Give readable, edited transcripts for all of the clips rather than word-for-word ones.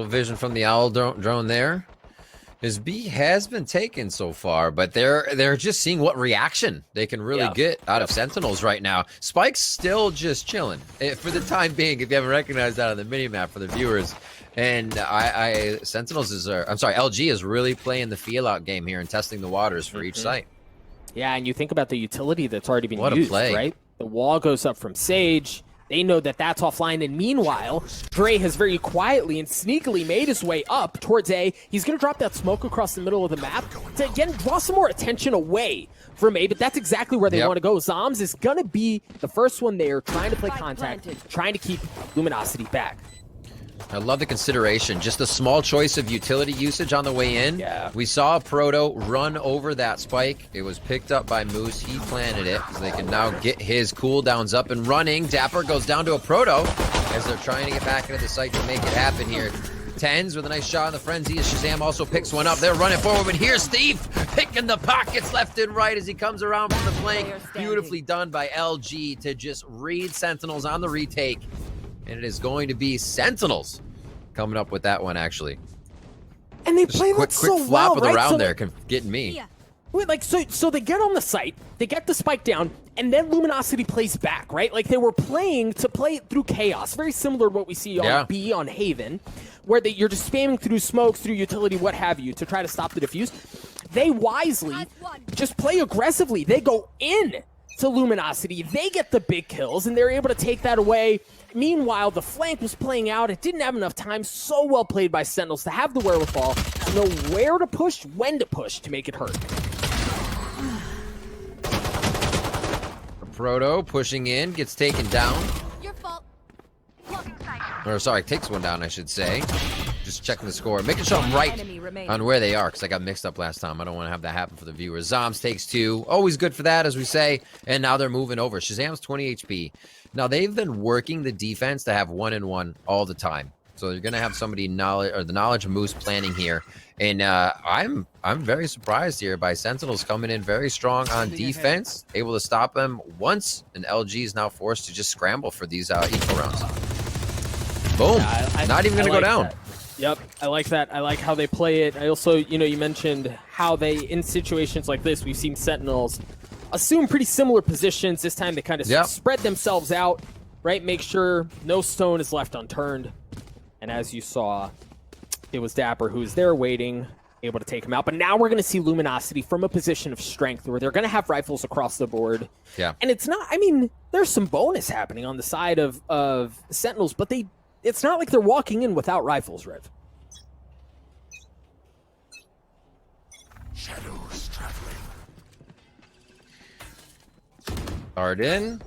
Vision from the owl drone there. His B has been taken so far, but they're just seeing what reaction they can really get out of Sentinels right now. Spike's still just chilling for the time being, if you haven't recognized that on the minimap for the viewers. And Sentinels is, I'm sorry, LG is really playing the feel-out game here and testing the waters for each site. Yeah, and you think about the utility that's already been What used, a play. right? The wall goes up from Sage. They know that that's offline, and meanwhile, Dre has very quietly and sneakily made his way up towards A. He's going to drop that smoke across the middle of the map to, again, draw some more attention away from A, but that's exactly where they want to go. Zoms is going to be the first one there, trying to play contact, trying to keep Luminosity back. I love the consideration. Just a small choice of utility usage on the way in. Yeah. We saw Proto run over that spike. It was picked up by Moose. He planted it, so they can now get his cooldowns up and running. Dapper goes down to a Proto as they're trying to get back into the site to make it happen here. Tenz with a nice shot on the frenzy as Shazam also picks one up. They're running forward, but here's Steve picking the pockets left and right as he comes around from the flank. Beautifully done by LG to just read Sentinels on the retake. And it is going to be Sentinels coming up with that one, actually. And they play quick that so well, flop of the right? round So there, getting me. Wait, like, so they get on the site, they get the spike down, and then Luminosity plays back, right? Like, they were playing to play it through chaos. Very similar to what we see on B, on Haven, where you're just spamming through smokes, through utility, what have you, to try to stop the defuse. They wisely just play aggressively. They go in to Luminosity. They get the big kills, and they're able to take that away. Meanwhile, the flank was playing out. It didn't have enough time. So well played by Sentinels to have the wherewithal to know where to push, when to push to make it hurt. Proto pushing in, gets taken down. Your fault. Or sorry, takes one down, I should say. Just checking the score, making sure I'm right on where they are, because I got mixed up last time. I don't want to have that happen for the viewers. Zoms takes 2. Always good for that, as we say. And now they're moving over. Shazam's 20 HP. Now, they've been working the defense to have 1-and-1 all the time. So they're going to have somebody the knowledge of Moose planning here. And I'm very surprised here by Sentinels coming in very strong on defense, able to stop them once, and LG is now forced to just scramble for these eco rounds. Boom. Yeah, not even going to go down. That. Yep, I like that. I like how they play it. I also, you mentioned how they, in situations like this, we've seen Sentinels assume pretty similar positions. This time they kind of spread themselves out, right? Make sure no stone is left unturned. And as you saw, it was Dapper who was there waiting, able to take him out. But now we're going to see Luminosity from a position of strength where they're going to have rifles across the board. Yeah. And it's not, I mean, there's some bonus happening on the side of Sentinels, but it's not like they're walking in without rifles, Rev. Shadows traveling. Arden.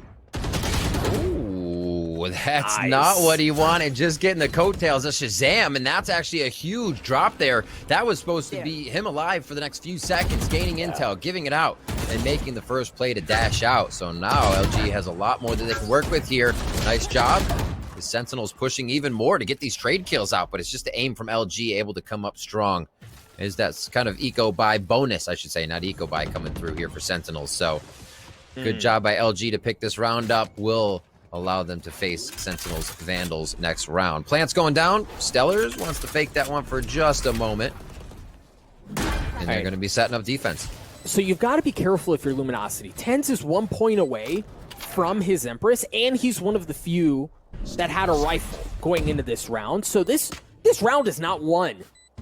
Ooh, that's not what he wanted. Just getting the coattails of Shazam, and that's actually a huge drop there. That was supposed to be him alive for the next few seconds, gaining intel, giving it out, and making the first play to dash out. So now LG has a lot more that they can work with here. Nice job. The Sentinels pushing even more to get these trade kills out, but it's just the aim from LG able to come up strong. Is that kind of eco-buy bonus, I should say, not eco-buy coming through here for Sentinels. So good job by LG to pick this round up. Will allow them to face Sentinels Vandals next round. Plants going down. Stellars wants to fake that one for just a moment. And they're going to be setting up defense. So you've got to be careful if you're Luminosity. Tenz is 1 point away from his Empress, and he's one of the few that had a rifle going into this round. So this round is not won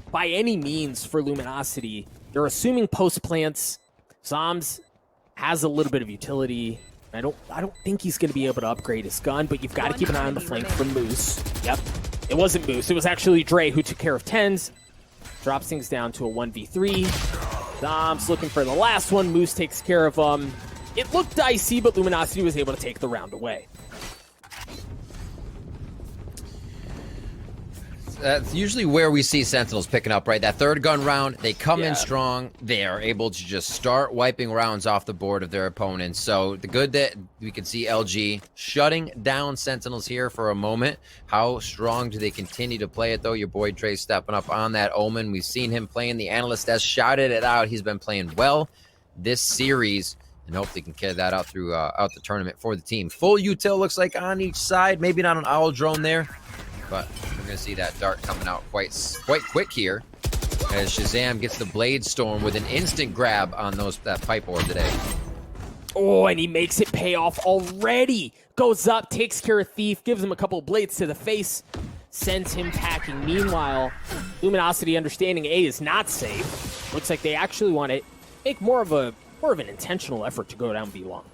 by any means for Luminosity. They're assuming post plants. Zoms has a little bit of utility. I don't think he's going to be able to upgrade his gun, but you've got to keep an eye on the flank from Moose. Yep, it wasn't Moose. It was actually Dre who took care of Tenz. Drops things down to a 1v3. Zoms looking for the last one. Moose takes care of him. It looked dicey, but Luminosity was able to take the round away. That's usually where we see Sentinels picking up, right? That third gun round, they come in strong. They are able to just start wiping rounds off the board of their opponents. So the good that we can see LG shutting down Sentinels here for a moment. How strong do they continue to play it, though? Your boy Trey stepping up on that Omen. We've seen him playing. The analyst has shouted it out. He's been playing well this series, and hope they can carry that out through out the tournament for the team. Full util looks like on each side. Maybe not an owl drone there. but we're gonna see that dart coming out quite quick here, as Shazam gets the Blade Storm with an instant grab on that pipe orb today. Oh, and he makes it pay off already. Goes up, takes care of Thief, gives him a couple of blades to the face, sends him packing. Meanwhile, Luminosity understanding A is not safe. Looks like they actually want to make more of an intentional effort to go down B long.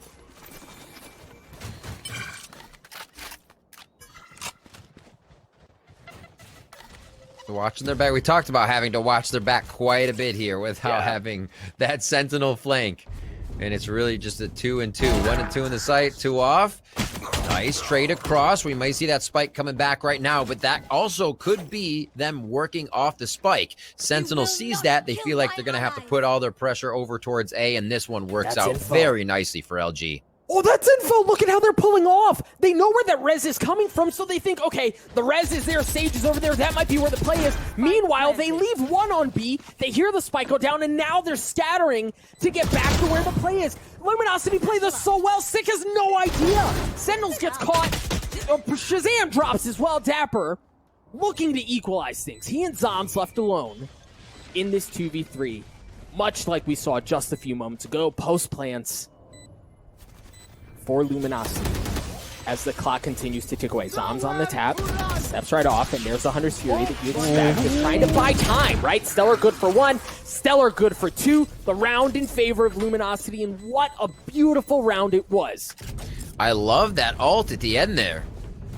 Watching their back. We talked about having to watch their back quite a bit here without having that Sentinel flank. And it's really just a 2 and 2. 1 and 2 in the site, 2 off. Nice trade across. We might see that spike coming back right now, but that also could be them working off the spike. Sentinel sees that. They feel like they're going to have to put all their pressure over towards A, and this one works out very nicely for LG. Oh, that's info. Look at how they're pulling off. They know where that res is coming from, so they think, okay, the res is there, Sage is over there, that might be where the play is. Meanwhile, they leave one on B, they hear the spike go down, and now they're scattering to get back to where the play is. Luminosity play this so well, Sick has no idea. Sentinels gets caught. Shazam drops as well. Dapper looking to equalize things. He and Zombs left alone in this 2v3, much like we saw just a few moments ago. Post plants for Luminosity as the clock continues to tick away. Zombs on the tap, steps right off, and there's the Hunter's Fury that you expect. Just trying to buy time, right? Stellar good for 1, Stellar good for 2. The round in favor of Luminosity, and what a beautiful round it was. I love that ult at the end there.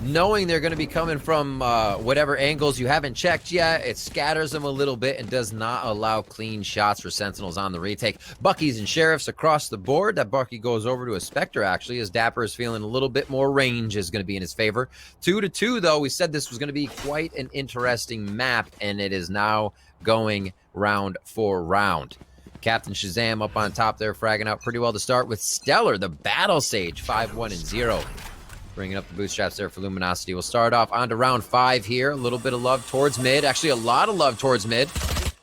Knowing they're going to be coming from whatever angles you haven't checked yet, it scatters them a little bit and does not allow clean shots for Sentinels on the retake. Buckies and Sheriffs across the board. That Bucky goes over to a Spectre, actually, as Dapper is feeling a little bit more range is going to be in his favor. 2-2, though. We said this was going to be quite an interesting map, and it is now going round for round. Captain Shazam up on top there, fragging out pretty well to start with Stellar, the Battle Sage, 5-1-0. Bringing up the bootstraps there for Luminosity. We'll start off on to round 5 here. A little bit of love towards mid. Actually, a lot of love towards mid.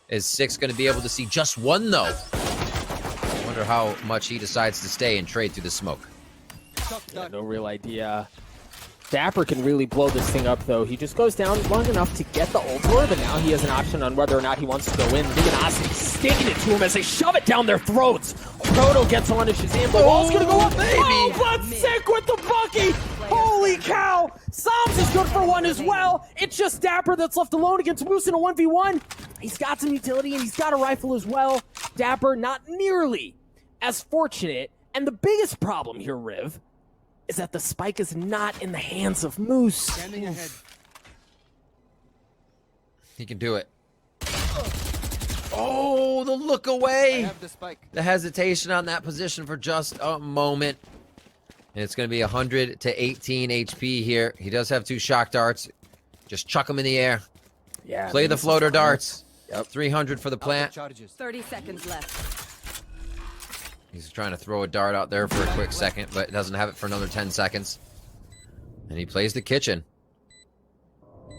Is Six going to be able to see just one, though? I wonder how much he decides to stay and trade through the smoke. Yeah, no real idea. Dapper can really blow this thing up, though. He just goes down long enough to get the ult orb, but now he has an option on whether or not he wants to go in. Luminosity sticking it to him as they shove it down their throats. Proto gets on to Shazam. The wall's gonna go up. Baby. Oh, but Sick with the Bucky. Holy cow. Psalms is good for 1 as well. It's just Dapper that's left alone against Moose in a 1v1. He's got some utility, and he's got a rifle as well. Dapper not nearly as fortunate. And the biggest problem here, Riv, is that the spike is not in the hands of Moose. Standing ahead. He can do it. Oh, the look away. I have the spike. The hesitation on that position for just a moment. And it's going to be 100 to 18 HP here. He does have 2 shock darts. Just chuck them in the air. Yeah. Play the floater darts. Yep. 300 for the plant. 30 seconds left. He's trying to throw a dart out there for a quick second, but doesn't have it for another 10 seconds. And he plays the kitchen.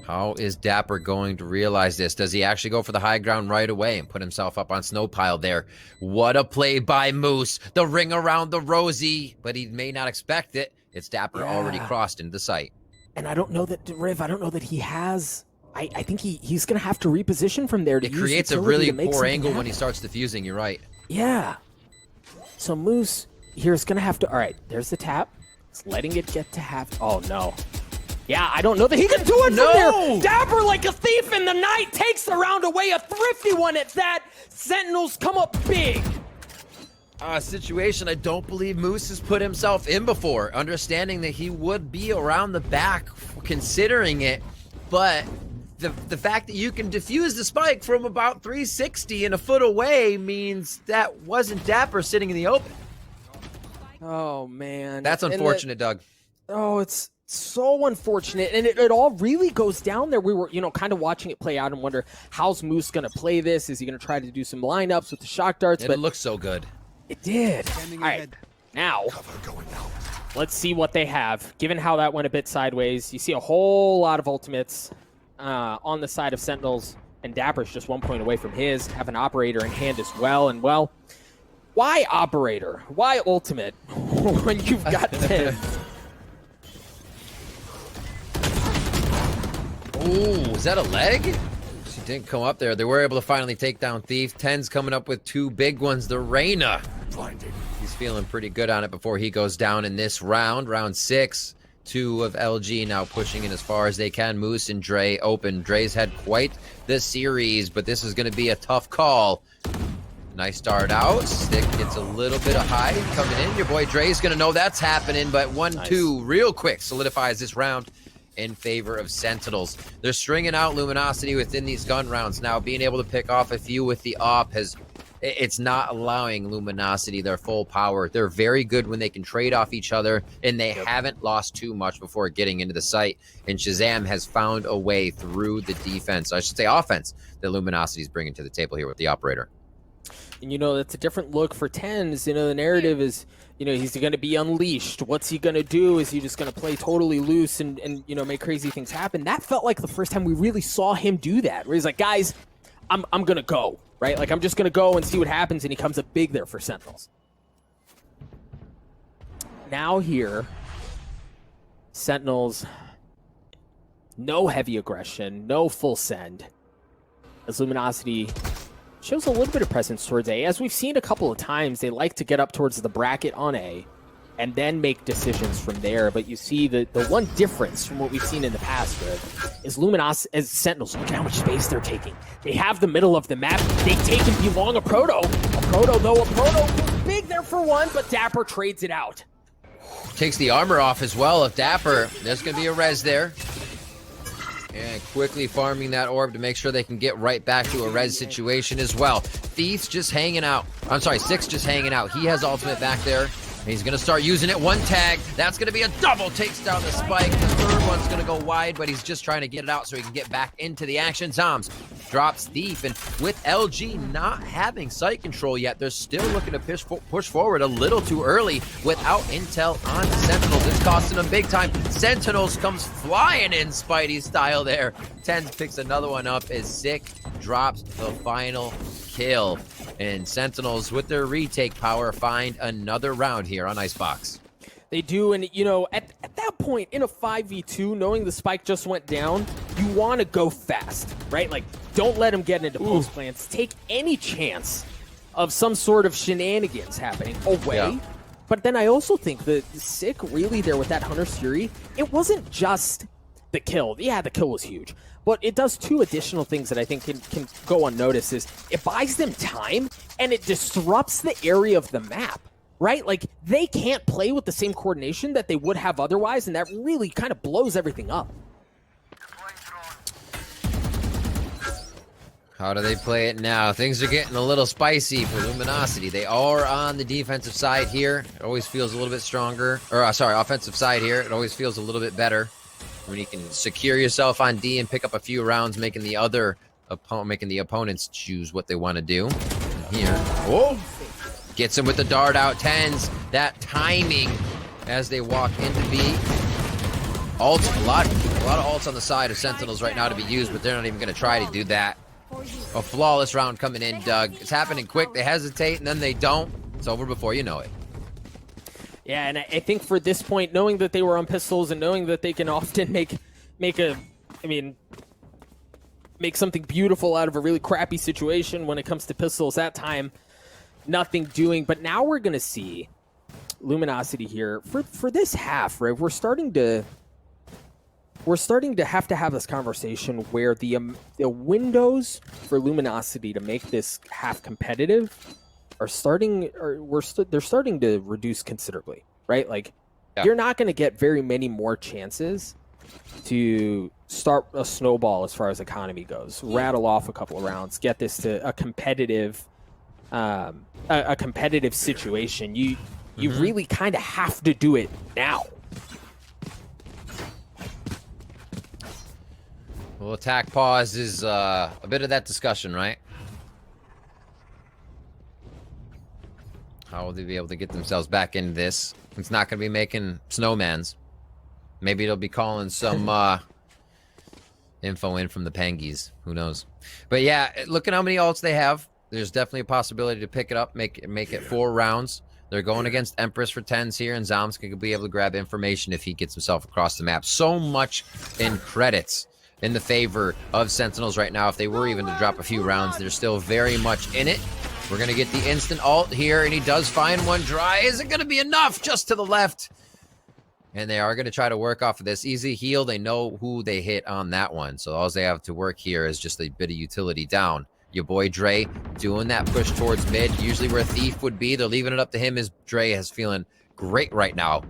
How is Dapper going to realize this? Does he actually go for the high ground right away and put himself up on snow pile there? What a play by Moose. The ring around the rosy, but he may not expect it. It's Dapper already crossed into the site. And I don't know that, Riv, I don't know that he has... I think he's going to have to reposition from there to It use creates a utility really to make poor something angle when happen. he starts defusing, you're right. Yeah. So Moose here is going to have to... All right, there's the tap. He's letting it get to half... Oh, no. Yeah, I don't know that he can do it from there. Dapper, like a thief in the night, takes the round away. A thrifty one at that. Sentinels come up big. A situation I don't believe Moose has put himself in before, understanding that he would be around the back, considering it, but the fact that you can defuse the spike from about 360 and a foot away means that wasn't Dapper sitting in the open. Oh, man. That's unfortunate, Doug. Oh, it's so unfortunate, and it all really goes down there. We were, kind of watching it play out and wonder, how's Moose going to play this? Is he going to try to do some lineups with the shock darts? And it looks so good. It did. Standing All right, ahead. now, let's see what they have. Given how that went a bit sideways, you see a whole lot of ultimates on the side of Sentinels, and Dapper's just 1 point away from his. Have an Operator in hand as well, and well, why Operator? Why Ultimate when you've got 10? Ooh, was that a leg? She didn't come up there. They were able to finally take down Thief. Tenz coming up with 2 big ones. The Reyna. He's feeling pretty good on it before he goes down in this round. Round 6. 2 of LG now pushing in as far as they can. Moose and Dre open. Dre's had quite the series, but this is going to be a tough call. Nice start out. Stick gets a little bit of high coming in. Your boy Dre's going to know that's happening, but 1-2 real quick solidifies this round in favor of Sentinels. They're stringing out Luminosity within these gun rounds. Now, being able to pick off a few with the op it's not allowing Luminosity their full power. They're very good when they can trade off each other, and they haven't lost too much before getting into the site. And Shazam has found a way through the defense, I should say offense, that Luminosity is bringing to the table here with the operator. And, you know, that's a different look for Tenz. You know, the narrative is, you know, he's going to be unleashed. What's he going to do? Is he just going to play totally loose and, you know, make crazy things happen? That felt like the first time we really saw him do that, where he's like, guys, I'm going to go. Right? Like, I'm just going to go and see what happens, and he comes up big there for Sentinels. Now here, Sentinels, no heavy aggression, no full send. As Luminosity shows a little bit of presence towards A. As we've seen a couple of times, they like to get up towards the bracket on A and then make decisions from there. But you see the one difference from what we've seen in the past is Luminosity, as Sentinels, look at how much space they're taking. They have the middle of the map. They take and belong a Proto. A Proto was big there for one, but Dapper trades it out. Takes the armor off as well of Dapper. There's going to be a res there. And quickly farming that orb to make sure they can get right back to a res situation as well. Thief's just hanging out. I'm sorry, Six just hanging out. He has ultimate back there. He's going to start using it. 1 tag. That's going to be a double. Takes down the spike. The third one's going to go wide, but he's just trying to get it out so he can get back into the action. Zoms drops Thief, and with LG not having site control yet, they're still looking to push forward a little too early without intel on Sentinels. It's costing them big time. Sentinels comes flying in Spidey style there. Tenz picks another one up as Sick drops the final kill. And Sentinels, with their retake power, find another round here on Icebox. They do, and, you know, at that point, in a 5v2, knowing the spike just went down, you want to go fast, right? Like, don't let them get into post plants. Take any chance of some sort of shenanigans happening away. Yeah. But then I also think that Sick really there with that Hunter's Fury, it wasn't just the kill. Yeah, the kill was huge. But it does 2 additional things that I think can go unnoticed. Is it buys them time, and it disrupts the area of the map, right? Like, they can't play with the same coordination that they would have otherwise, and that really kind of blows everything up. How do they play it now? Things are getting a little spicy for Luminosity. They are on the defensive side here. It always feels a little bit stronger. Or, sorry, offensive side here. It always feels a little bit better when you can secure yourself on D and pick up a few rounds, making the opponents choose what they want to do. Here, gets him with the dart out. Tenz, that timing as they walk into B. Ults, a lot of ults on the side of Sentinels right now to be used, but they're not even going to try to do that. A flawless round coming in, Doug. It's happening quick. They hesitate, and then they don't. It's over before you know it. Yeah, and I think for this point, knowing that they were on pistols and knowing that they can often make something beautiful out of a really crappy situation when it comes to pistols, that time, nothing doing. But now we're going to see Luminosity here. For this half, right, we're starting to have this conversation where the windows for Luminosity to make this half competitive they're starting to reduce considerably, right? Like, you're not going to get very many more chances to start a snowball as far as economy goes. Rattle off a couple of rounds, get this to a competitive situation. You really kind of have to do it now. Well, attack pause is a bit of that discussion, right? How will they be able to get themselves back into this? It's not going to be making snowmans. Maybe it'll be calling some info in from the Pangies. Who knows? But yeah, look at how many ults they have. There's definitely a possibility to pick it up, make it 4 rounds. They're going against Empress for Tenz here, and Zoms could be able to grab information if he gets himself across the map. So much in credits in the favor of Sentinels right now. If they were even to drop a few rounds, they're still very much in it. We're going to get the instant ult here, and he does find one dry. Is it going to be enough? Just to the left. And they are going to try to work off of this. Easy heal. They know who they hit on that one. So all they have to work here is just a bit of utility down. Your boy Dre doing that push towards mid. Usually where Thief would be. They're leaving it up to him as Dre is feeling great right now.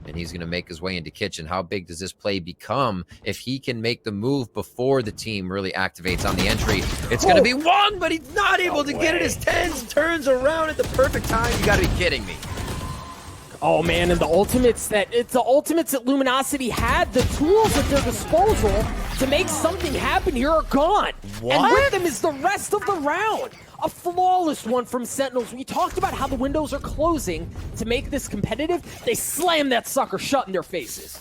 And he's going to make his way into kitchen. How big does this play become if he can make the move before the team really activates on the entry? It's going to be one, but he's not able to get it as Tenz turns around at the perfect time. You got to be kidding me. Oh man, and the ultimates that Luminosity had, the tools at their disposal to make something happen here are gone. What? And with them is the rest of the round. A flawless one from Sentinels. We talked about how the windows are closing to make this competitive. They slam that sucker shut in their faces.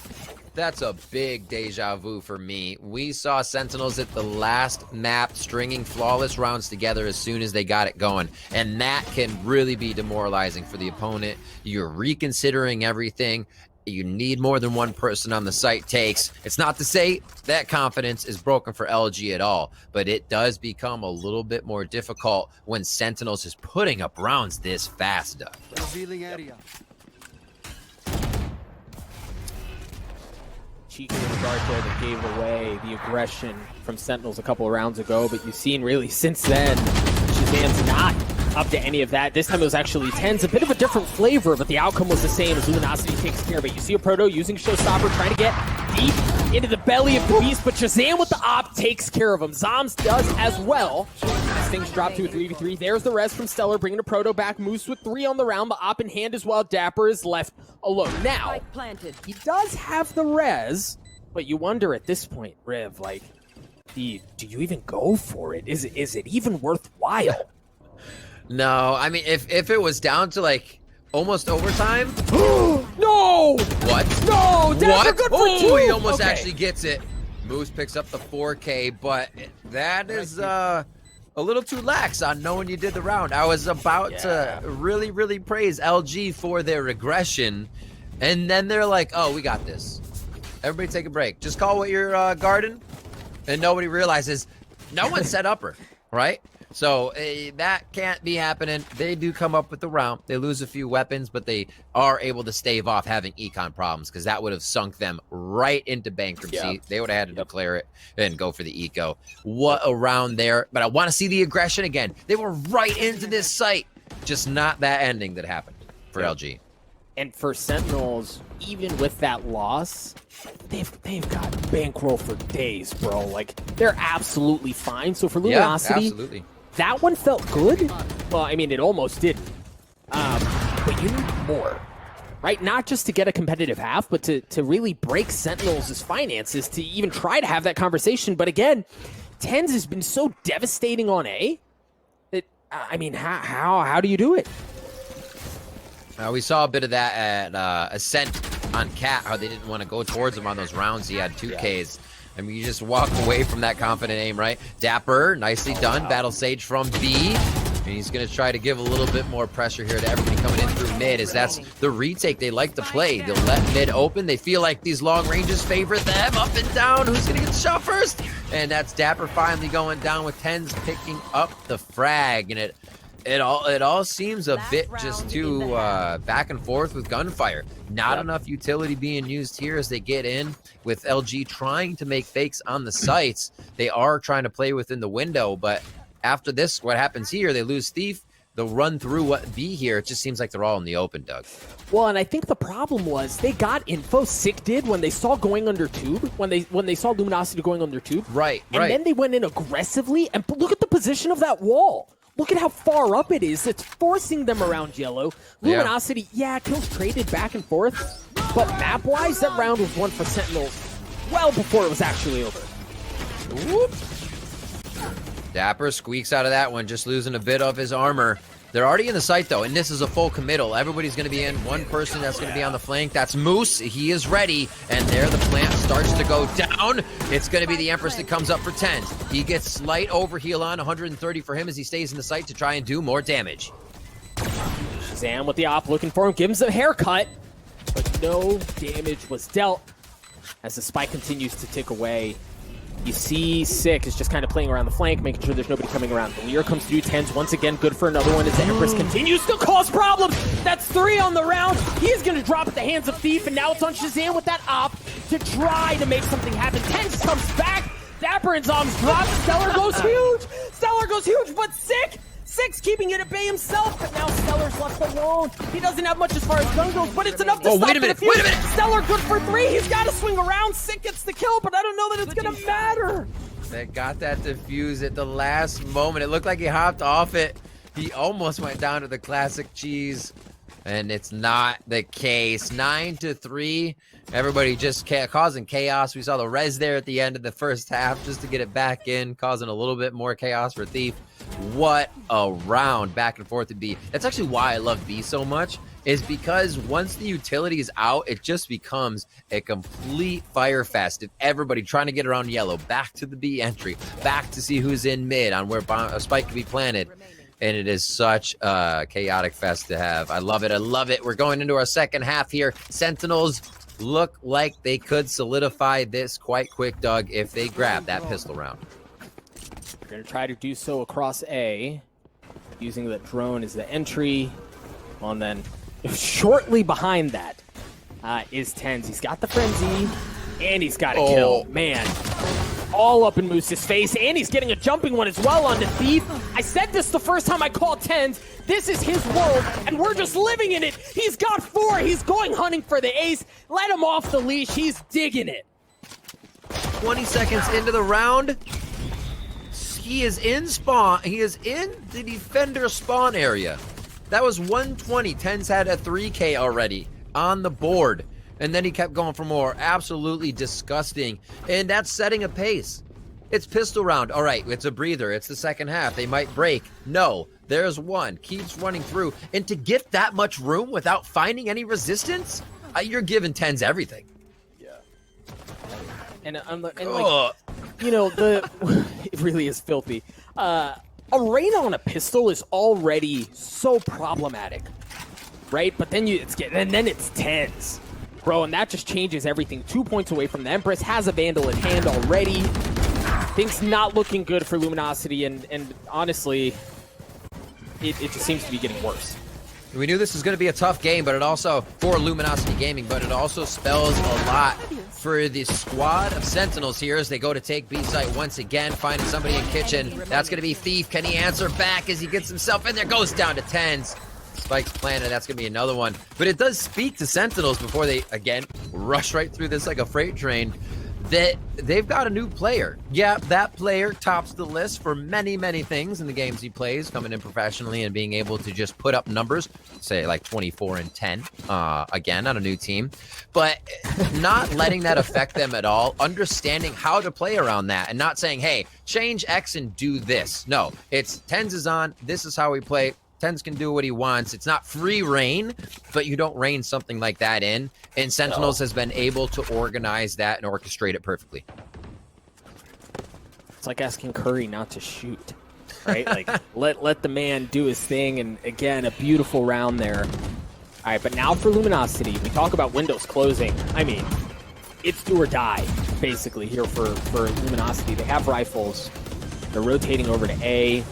That's a big deja vu for me. We saw Sentinels at the last map stringing flawless rounds together as soon as they got it going. And that can really be demoralizing for the opponent. You're reconsidering everything. You need more than one person on the site takes. It's not to say that confidence is broken for LG at all, but it does become a little bit more difficult when Sentinels is putting up rounds this fast, Doug. Revealing area. Cheeky little dart there that gave away the aggression from Sentinels a couple of rounds ago, but you've seen really since then, Shazam's not up to any of that. This time it was actually Tenz, a bit of a different flavor, but the outcome was the same as Luminosity takes care of it. You see a Proto using Showstopper, trying to get deep into the belly of the beast, but Shazam with the op takes care of him. Zombs does as well. As things drop to a 3v3. There's the res from Stellar, bringing a Proto back. Moose with 3 on the round, the op in hand as well. Dapper is left alone. Now, he does have the res, but you wonder at this point, Riv, like, do you even go for it? Is it even worthwhile? No, I mean, if it was down to, like, almost overtime... No! What? No! Dapper good for 2! He almost actually gets it. Moose picks up the 4K, but that is a little too lax on knowing you did the round. I was about to really, really praise LG for their aggression, and then they're like, oh, we got this. Everybody take a break. Just call what you're guarding, and nobody realizes no one set upper, right? So that can't be happening. They do come up with the round. They lose a few weapons, but they are able to stave off having econ problems because that would have sunk them right into bankruptcy. Yep. They would have had to declare it and go for the eco. What a round there. But I want to see the aggression again. They were right into this site. Just not that ending that happened for LG. And for Sentinels, even with that loss, they've got bankroll for days, bro. Like, they're absolutely fine. So for Luminosity, absolutely. That one felt good. Well, I mean, it almost didn't. But you need more, right? Not just to get a competitive half, but to really break Sentinels' finances to even try to have that conversation. But again, Tenz has been so devastating on A that, I mean, how do you do it? We saw a bit of that at Ascent on Cat, how they didn't want to go towards him on those rounds. He had 2Ks. I mean, you just walk away from that confident aim, right? Dapper, nicely done. Wow. Battle Sage from B. And he's going to try to give a little bit more pressure here to everybody coming in through mid, as that's the retake they like to play. They'll let mid open. They feel like these long ranges favor them. Up and down. Who's going to get the shot first? And that's Dapper finally going down with Tenz picking up the frag. And it all seems a bit just too back and forth with gunfire. Not enough utility being used here as they get in with LG trying to make fakes on the sites. They are trying to play within the window, but after this, what happens here, they lose Thief. They'll run through what B here. It just seems like they're all in the open, Doug. Well, and I think the problem was they got info. Sick did when they saw going under tube, when they saw Luminosity going under tube. Right. And then they went in aggressively, and look at the position of that wall. Look at how far up it is. It's forcing them around yellow. Luminosity, kills traded back and forth. But map-wise, that round was won for Sentinels well before it was actually over. Whoop. Dapper squeaks out of that one, just losing a bit of his armor. They're already in the site, though, and this is a full committal. Everybody's going to be in. One person that's going to be on the flank. That's Moose. He is ready, and there the plant starts to go down. It's going to be the Empress that comes up for Tenz. He gets slight overheal on, 130 for him as he stays in the site to try and do more damage. Shazam with the op looking for him, gives him a haircut, but no damage was dealt as the spike continues to tick away. You see Sick is just kind of playing around the flank, making sure there's nobody coming around. The Lear comes through, Tenz once again good for another one as the Empress continues to cause problems. That's 3 on the round. He's going to drop at the hands of Thief, and now it's on Shazam with that op to try to make something happen. Tenz comes back. Dapper and Zombs drop. Stellar goes huge. Stellar goes huge, but Sick's keeping it at bay himself, but now Stellar's left alone. He doesn't have much as far as gun goes, but it's enough to stop wait a minute, the defuse. Stellar good for 3. He's got to swing around. Sick gets the kill, but I don't know that it's going to matter. They got that defuse at the last moment. It looked like he hopped off it. He almost went down to the classic cheese, and it's not the case. 9-3. Everybody just causing chaos. We saw the res there at the end of the first half just to get it back in, causing a little bit more chaos for Thief. What a round back and forth to B. That's actually why I love B so much, is because once the utility is out, it just becomes a complete fire fest of everybody trying to get around yellow, back to the B entry, back to see who's in mid on where a spike can be planted. And it is such a chaotic fest to have. I love it. I love it. We're going into our second half here. Sentinels look like they could solidify this quite quick, Doug, if they grab that pistol round. We're going to try to do so across A, using the drone as the entry. Well, and then shortly behind that is Tenz. He's got the frenzy, and he's got a kill. Man, all up in Moose's face, and he's getting a jumping one as well on the Thief. I said this the first time I called Tenz. This is his world, and we're just living in it. He's got 4. He's going hunting for the ace. Let him off the leash. He's digging it. 20 seconds into the round. He is in spawn. He is in the defender spawn area. That was 120. Tenz had a 3K already on the board. And then he kept going for more. Absolutely disgusting. And that's setting a pace. It's pistol round. All right, it's a breather. It's the second half. They might break. No, there's one. Keeps running through. And to get that much room without finding any resistance, you're giving Tenz everything. Yeah. And like, you know, it really is filthy. A rain on a pistol is already so problematic, right? But then then it's Tenz. Bro, and that just changes everything. 2 points away from the Empress, has a Vandal in hand already. Things not looking good for Luminosity, and honestly, it just seems to be getting worse. We knew this was going to be a tough game, but it also, for Luminosity Gaming, but it also spells a lot for the squad of Sentinels here as they go to take B site once again, finding somebody in kitchen. That's going to be Thief. Can he answer back as he gets himself in there? Goes down to Tenz. Spike's planted. That's going to be another one. But it does speak to Sentinels before they, again, rush right through this like a freight train, that they've got a new player. Yeah, that player tops the list for many, many things in the games he plays, coming in professionally and being able to just put up numbers, say like 24 and 10, again, on a new team. But not letting that affect them at all, understanding how to play around that and not saying, hey, change X and do this. No, it's Tenz is on, this is how we play. Tenz can do what he wants. It's not free reign, but you don't reign something like that in. And Sentinels has been able to organize that and orchestrate it perfectly. It's like asking Curry not to shoot, right? Like, let the man do his thing. And again, a beautiful round there. All right, but now for Luminosity, we talk about windows closing. I mean, it's do or die, basically, here for Luminosity. They have rifles. They're rotating over to A.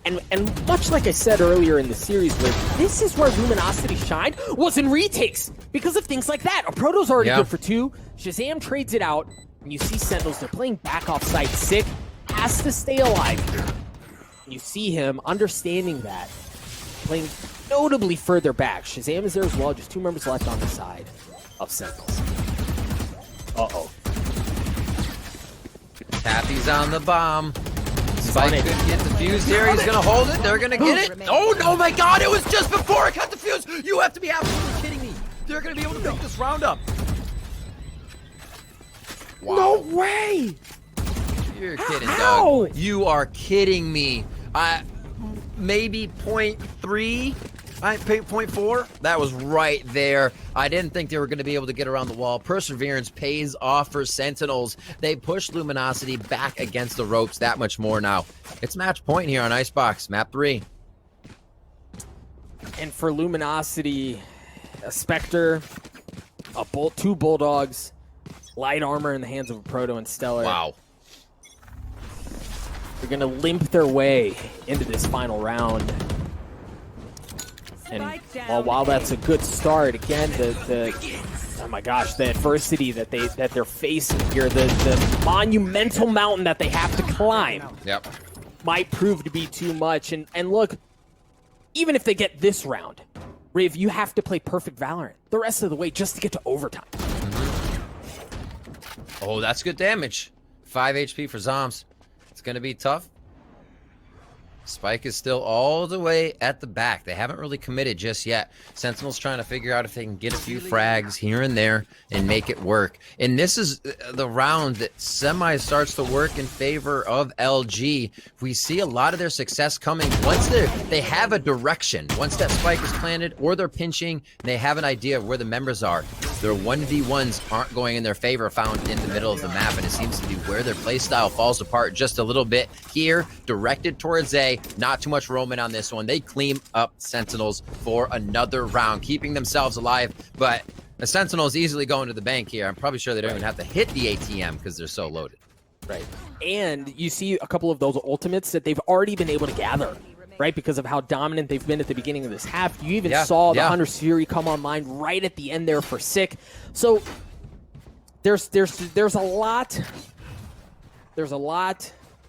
And much like I said earlier in the series, where this is where Luminosity shined, was in retakes because of things like that. A Proto's already good for 2. Shazam trades it out, and you see Sentinels, they're playing back off site. Sick has to stay alive here. And you see him understanding that, playing notably further back. Shazam is there as well, just 2 members left on the side of Sentinels. Uh-oh. Tappy's on the bomb. Spike could get defused here. He's going to hold it. They're going to get it. Oh, no, my God. It was just before it got defused. You have to be absolutely kidding me. They're going to be able to pick this round up. Wow. No way. You're kidding, Doug. You are kidding me. Maybe 0.3, 0.4. That was right there. I didn't think they were going to be able to get around the wall. Perseverance pays off for Sentinels. They push Luminosity back against the ropes that much more now. It's match point here on Icebox, map 3. And for Luminosity, a Spectre, a 2 Bulldogs, light armor in the hands of a Proto and Stellar. Wow. going to limp their way into this final round. And while that's a good start, again, oh my gosh, the adversity that they're facing here, the monumental mountain that they have to climb, might prove to be too much. And look, even if they get this round, Riv, you have to play perfect Valorant the rest of the way just to get to overtime. Oh, that's good damage. 5 HP for Zoms. It's going to be tough. Spike is still all the way at the back. They haven't really committed just yet. Sentinel's trying to figure out if they can get a few frags here and there and make it work. And this is the round that semi starts to work in favor of LG. We see a lot of their success coming once they have a direction. Once that spike is planted or they're pinching, they have an idea of where the members are. Their 1v1s aren't going in their favor, found in the middle of the map, and it seems to be where their playstyle falls apart just a little bit here, directed towards A. Not too much roaming on this one. They clean up Sentinels for another round, keeping themselves alive, but the Sentinels easily going to the bank here. I'm probably sure they don't even have to hit the ATM because they're so loaded. Right. And you see a couple of those ultimates that they've already been able to gather, right? Because of how dominant they've been at the beginning of this half. You even saw the Hunter's Fury come online right at the end there for Sick. So there's a lot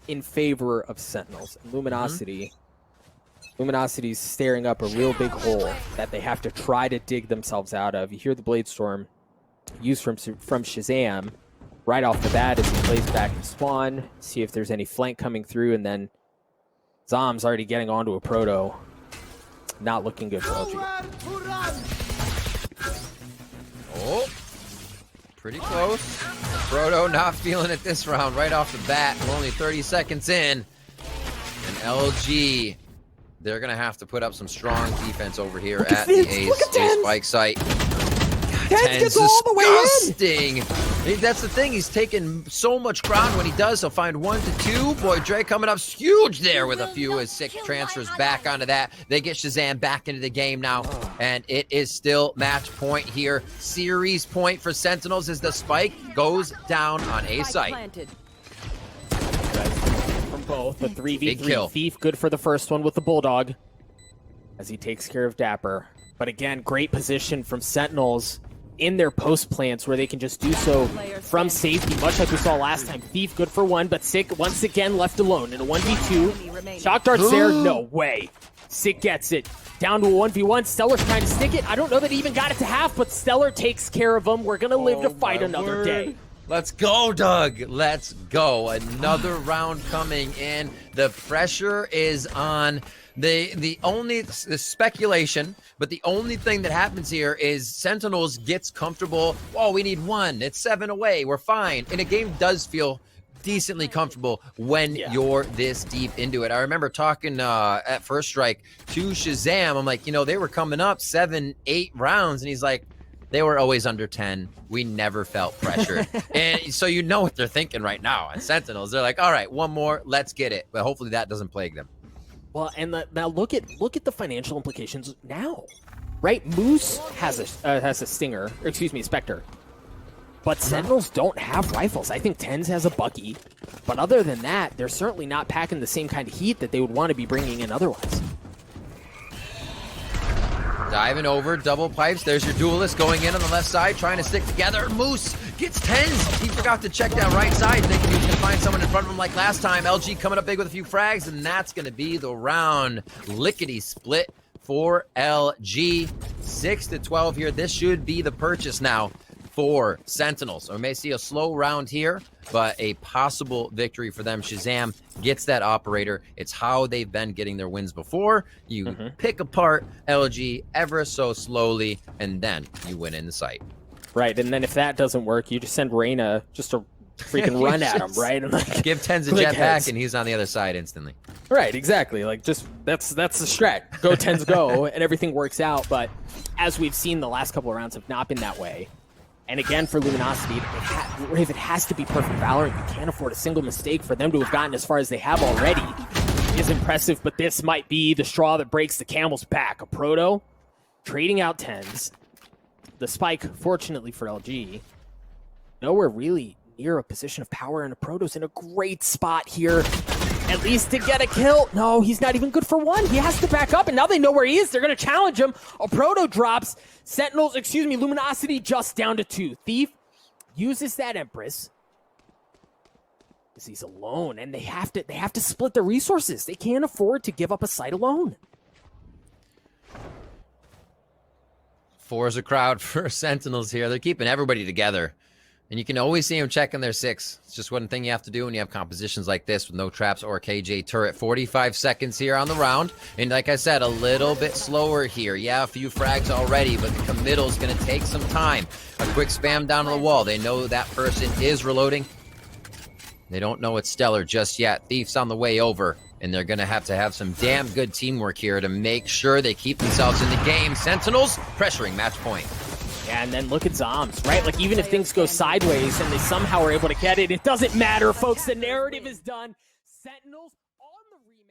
in favor of Sentinels. Luminosity. Luminosity's staring up a real big hole that they have to try to dig themselves out of. You hear the Blade Storm used from Shazam right off the bat as he plays back in spawn. See if there's any flank coming through, and then Zom's already getting onto a Proto. Not looking good for LG. Oh, pretty close. Proto not feeling it this round right off the bat. We're only 30 seconds in. And LG, they're going to have to put up some strong defense over here at the A spike site. Tenz gets all the way in. That's the thing. He's taking so much ground. When he does, he'll find 1 to 2. Boy, Dre coming up huge there with a few as Sick transfers back onto that. They get Shazam back into the game now, and it is still match point here. Series point for Sentinels as the spike goes down on A site. From both, the 3v3 Thief, good for the first one with the Bulldog as he takes care of Dapper. But again, great position from Sentinels in their post plants where they can just do so from safety, much like we saw last time. Thief good for 1, but Sick once again left alone in a 1v2. Shock darts there, no way. Sick gets it. Down to a 1v1. Stellar's trying to stick it. I don't know that he even got it to half, but Stellar takes care of him. We're going to live to fight another day. Let's go, Doug. Let's go. Another round coming in. The pressure is on. The speculation, but the only thing that happens here is Sentinels gets comfortable. Oh, we need 1. It's 7 away. We're fine. And a game does feel decently comfortable when you're this deep into it. I remember talking at First Strike to Shazam. I'm like, they were coming up 7, 8 rounds, and he's like, they were always under 10. We never felt pressured. And so you know what they're thinking right now at Sentinels. They're like, all right, 1 more, let's get it. But hopefully that doesn't plague them. Well, and now look at the financial implications now, right? Moose has a Stinger, or excuse me, Spectre, but Sentinels don't have rifles. I think Tenz has a Bucky, but other than that, they're certainly not packing the same kind of heat that they would want to be bringing in otherwise. Diving over, double pipes. There's your duelist going in on the left side, trying to stick together. Moose gets Tenz. He forgot to check that right side, thinking he was going to find someone in front of him like last time. LG coming up big with a few frags, and that's going to be the round. Lickety split for LG. 6 to 12 here. This should be the purchase now for Sentinels. So we may see a slow round here, but a possible victory for them. Shazam gets that operator. It's how they've been getting their wins before. You pick apart LG ever so slowly, and then you win in the sight. Right, and then if that doesn't work, you just send Reyna just to freaking run at him, right? And like, give Tenz a jetpack, and he's on the other side instantly. Right, exactly. Like, just that's the strat. Go Tenz, go, and everything works out. But as we've seen, the last couple of rounds have not been that way. And again, for Luminosity, if it has to be perfect Valorant, you can't afford a single mistake. For them to have gotten as far as they have already is impressive, but this might be the straw that breaks the camel's back. A Proto trading out Tenz. The spike, fortunately for LG, nowhere really near a position of power, and a Proto's in a great spot here. at least to get a kill. No, he's not even good for one. He has to back up, and now they know where he is. They're going to challenge him. A proto drops. Sentinels, Luminosity just down to 2. Thief uses that Empress. He's alone, and they have to split the resources. They can't afford to give up a site alone. 4 is a crowd for Sentinels here. They're keeping everybody together. And you can always see them checking their 6. It's just one thing you have to do when you have compositions like this with no traps or KJ turret. 45 seconds here on the round. And like I said, a little bit slower here. Yeah, a few frags already, but the committal's going to take some time. A quick spam down on the wall. They know that person is reloading. They don't know it's Stellar just yet. Thief's on the way over. And they're going to have some damn good teamwork here to make sure they keep themselves in the game. Sentinels pressuring match point. Yeah, and then look at Zombs, right? Like, even if things go sideways and they somehow are able to get it, it doesn't matter, folks. The narrative is done. Sentinels on the remake.